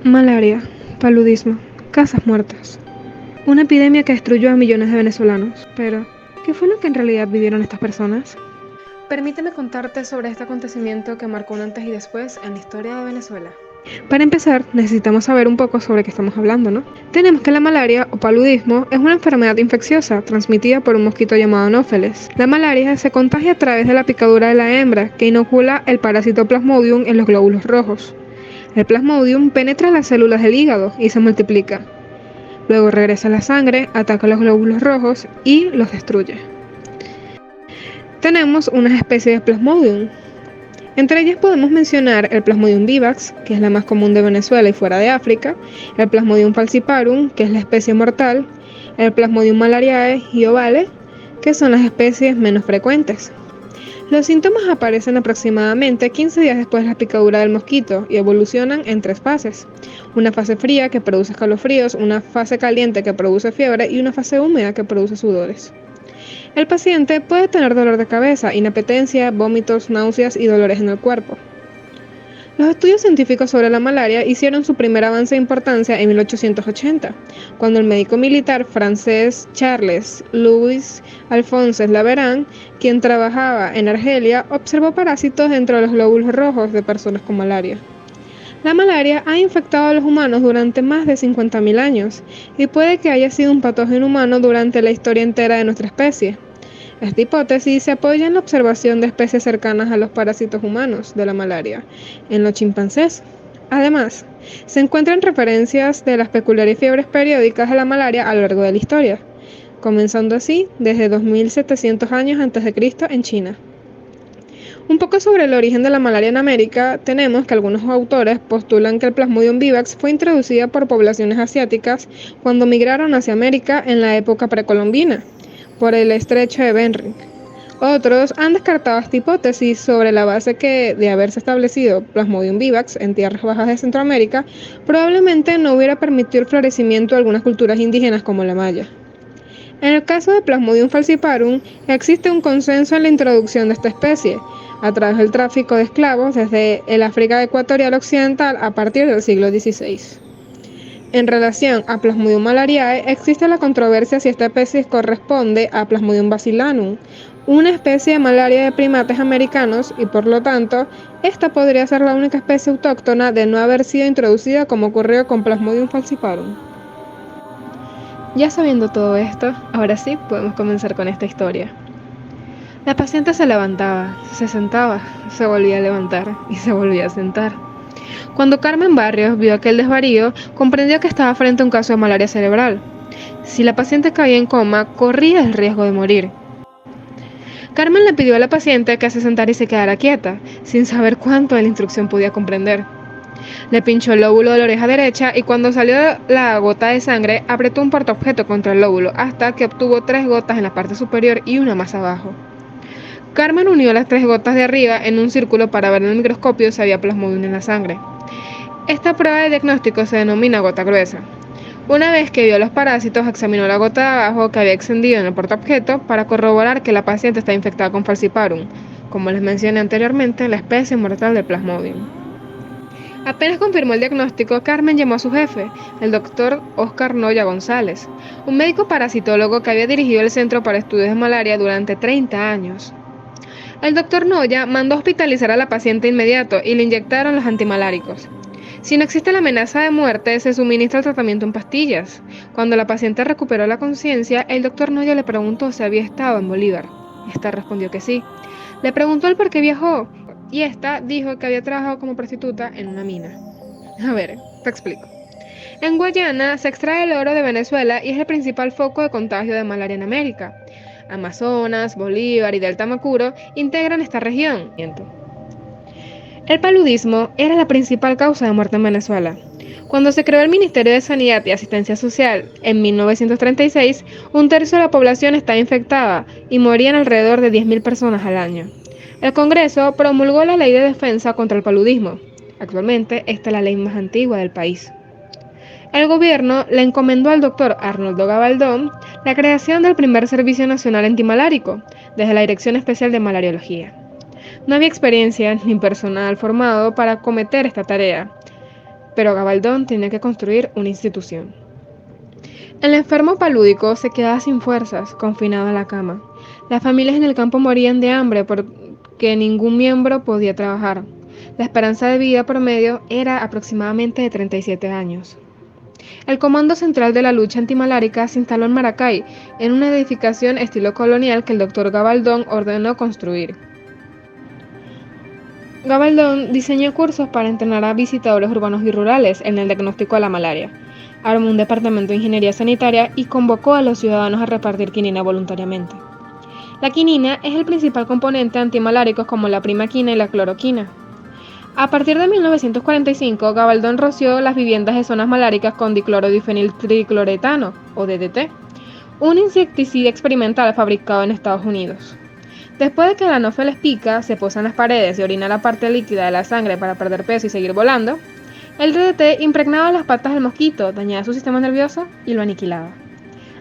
Malaria, paludismo, casas muertas. Una epidemia que destruyó a millones de venezolanos. Pero, ¿qué fue lo que en realidad vivieron estas personas? Permíteme contarte sobre este acontecimiento que marcó un antes y después en la historia de Venezuela. Para empezar, necesitamos saber un poco sobre qué estamos hablando, ¿no? Tenemos que la malaria o paludismo es una enfermedad infecciosa transmitida por un mosquito llamado Anófeles. La malaria se contagia a través de la picadura de la hembra, que inocula el parásito Plasmodium en los glóbulos rojos. El Plasmodium penetra las células del hígado y se multiplica. Luego regresa a la sangre, ataca los glóbulos rojos y los destruye. Tenemos unas especies de Plasmodium. Entre ellas podemos mencionar el Plasmodium vivax, que es la más común de Venezuela y fuera de África, el Plasmodium falciparum, que es la especie mortal, el Plasmodium malariae y ovale, que son las especies menos frecuentes. Los síntomas aparecen aproximadamente 15 días después de la picadura del mosquito y evolucionan en 3 fases. Una fase fría que produce escalofríos, una fase caliente que produce fiebre y una fase húmeda que produce sudores. El paciente puede tener dolor de cabeza, inapetencia, vómitos, náuseas y dolores en el cuerpo. Los estudios científicos sobre la malaria hicieron su primer avance de importancia en 1880, cuando el médico militar francés Charles Louis Alphonse Laveran, quien trabajaba en Argelia, observó parásitos dentro de los glóbulos rojos de personas con malaria. La malaria ha infectado a los humanos durante más de 50.000 años y puede que haya sido un patógeno humano durante la historia entera de nuestra especie. Esta hipótesis se apoya en la observación de especies cercanas a los parásitos humanos de la malaria, en los chimpancés. Además, se encuentran referencias de las peculiares fiebres periódicas de la malaria a lo largo de la historia, comenzando así desde 2700 años a.C. en China. Un poco sobre el origen de la malaria en América, tenemos que algunos autores postulan que el Plasmodium vivax fue introducida por poblaciones asiáticas cuando migraron hacia América en la época precolombina, por el estrecho de Bering. Otros han descartado esta hipótesis sobre la base que, de haberse establecido Plasmodium vivax en tierras bajas de Centroamérica, probablemente no hubiera permitido el florecimiento de algunas culturas indígenas como la maya. En el caso de Plasmodium falciparum, existe un consenso en la introducción de esta especie, a través del tráfico de esclavos desde el África ecuatorial occidental a partir del siglo XVI. En relación a Plasmodium malariae, existe la controversia si esta especie corresponde a Plasmodium bacillanum, una especie de malaria de primates americanos, y por lo tanto, esta podría ser la única especie autóctona de no haber sido introducida como ocurrió con Plasmodium falciparum. Ya sabiendo todo esto, ahora sí podemos comenzar con esta historia. La paciente se levantaba, se sentaba, se volvía a levantar y se volvía a sentar. Cuando Carmen Barrios vio aquel desvarío, comprendió que estaba frente a un caso de malaria cerebral. Si la paciente caía en coma, corría el riesgo de morir. Carmen le pidió a la paciente que se sentara y se quedara quieta, sin saber cuánto de la instrucción podía comprender. Le pinchó el lóbulo de la oreja derecha y cuando salió la gota de sangre, apretó un portaobjeto contra el lóbulo hasta que obtuvo 3 gotas en la parte superior y una más abajo. Carmen unió las 3 gotas de arriba en un círculo para ver en el microscopio si había plasmodium en la sangre. Esta prueba de diagnóstico se denomina gota gruesa. Una vez que vio los parásitos, examinó la gota de abajo que había extendido en el portaobjeto para corroborar que la paciente está infectada con falciparum, como les mencioné anteriormente, la especie mortal del Plasmodium. Apenas confirmó el diagnóstico, Carmen llamó a su jefe, el doctor Óscar Noya González, un médico parasitólogo que había dirigido el Centro para Estudios de Malaria durante 30 años. El doctor Noya mandó hospitalizar a la paciente inmediato y le inyectaron los antimaláricos. Si no existe la amenaza de muerte, se suministra el tratamiento en pastillas. Cuando la paciente recuperó la conciencia, el doctor Noya le preguntó si había estado en Bolívar. Esta respondió que sí. Le preguntó el por qué viajó, y esta dijo que había trabajado como prostituta en una mina. A ver, te explico. En Guayana se extrae el oro de Venezuela y es el principal foco de contagio de malaria en América. Amazonas, Bolívar y Delta Macuro integran esta región. El paludismo era la principal causa de muerte en Venezuela. Cuando se creó el Ministerio de Sanidad y Asistencia Social en 1936, un tercio de la población estaba infectada y morían alrededor de 10.000 personas al año. El Congreso promulgó la Ley de Defensa contra el Paludismo. Actualmente, esta es la ley más antigua del país. El gobierno le encomendó al doctor Arnoldo Gabaldón la creación del primer Servicio Nacional Antimalárico, desde la Dirección Especial de Malariología. No había experiencia ni personal formado para acometer esta tarea. pero Gabaldón tenía que construir una institución. El enfermo palúdico se quedaba sin fuerzas, confinado en la cama. Las familias en el campo morían de hambre porque ningún miembro podía trabajar. La esperanza de vida promedio era aproximadamente de 37 años. El Comando Central de la Lucha Antimalárica se instaló en Maracay, en una edificación estilo colonial que el doctor Gabaldón ordenó construir. Gabaldón diseñó cursos para entrenar a visitadores urbanos y rurales en el diagnóstico de la malaria. Armó un departamento de ingeniería sanitaria y convocó a los ciudadanos a repartir quinina voluntariamente. La quinina es el principal componente antimalárico como la primaquina y la cloroquina. A partir de 1945, Gabaldón roció las viviendas de zonas maláricas con diclorodifeniltricloretano, o DDT, un insecticida experimental fabricado en Estados Unidos. Después de que el anófeles pica, se posa en las paredes y orina la parte líquida de la sangre para perder peso y seguir volando, el DDT impregnaba las patas del mosquito, dañaba su sistema nervioso y lo aniquilaba.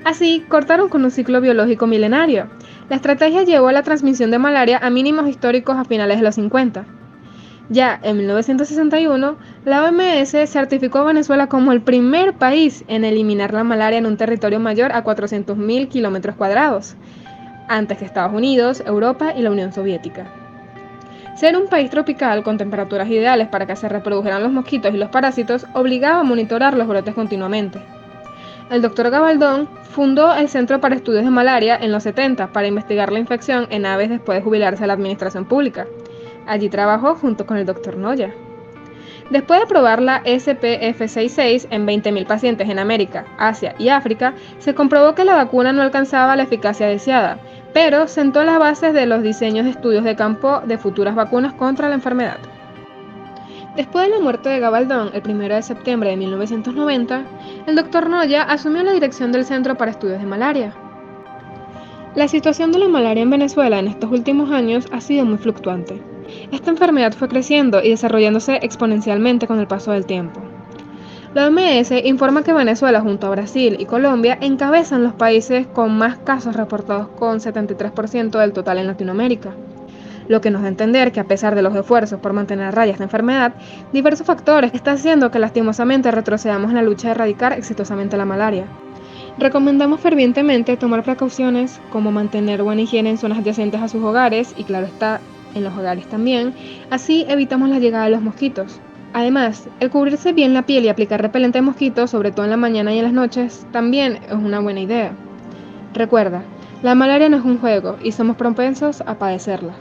Así, cortaron con un ciclo biológico milenario. La estrategia llevó a la transmisión de malaria a mínimos históricos a finales de los 50. Ya en 1961, la OMS certificó a Venezuela como el primer país en eliminar la malaria en un territorio mayor a 400.000 kilómetros cuadrados, antes que Estados Unidos, Europa y la Unión Soviética. Ser un país tropical con temperaturas ideales para que se reprodujeran los mosquitos y los parásitos obligaba a monitorar los brotes continuamente. El doctor Gabaldón fundó el Centro para Estudios de Malaria en los 70 para investigar la infección en aves después de jubilarse de la administración pública. Allí trabajó junto con el doctor Noya. Después de probar la SPF66 en 20.000 pacientes en América, Asia y África, se comprobó que la vacuna no alcanzaba la eficacia deseada, pero sentó las bases de los diseños de estudios de campo de futuras vacunas contra la enfermedad. Después de la muerte de Gabaldón, el 1 de septiembre de 1990, el doctor Noya asumió la dirección del Centro para Estudios de Malaria. La situación de la malaria en Venezuela en estos últimos años ha sido muy fluctuante. Esta enfermedad fue creciendo y desarrollándose exponencialmente con el paso del tiempo. La OMS informa que Venezuela junto a Brasil y Colombia encabezan los países con más casos reportados con 73% del total en Latinoamérica, lo que nos da a entender que a pesar de los esfuerzos por mantener a raya esta enfermedad, diversos factores están haciendo que lastimosamente retrocedamos en la lucha de erradicar exitosamente la malaria. Recomendamos fervientemente tomar precauciones como mantener buena higiene en zonas adyacentes a sus hogares y claro está, en los hogares también, así evitamos la llegada de los mosquitos. Además, el cubrirse bien la piel y aplicar repelente de mosquitos, sobre todo en la mañana y en las noches, también es una buena idea. Recuerda, la malaria no es un juego y somos propensos a padecerla.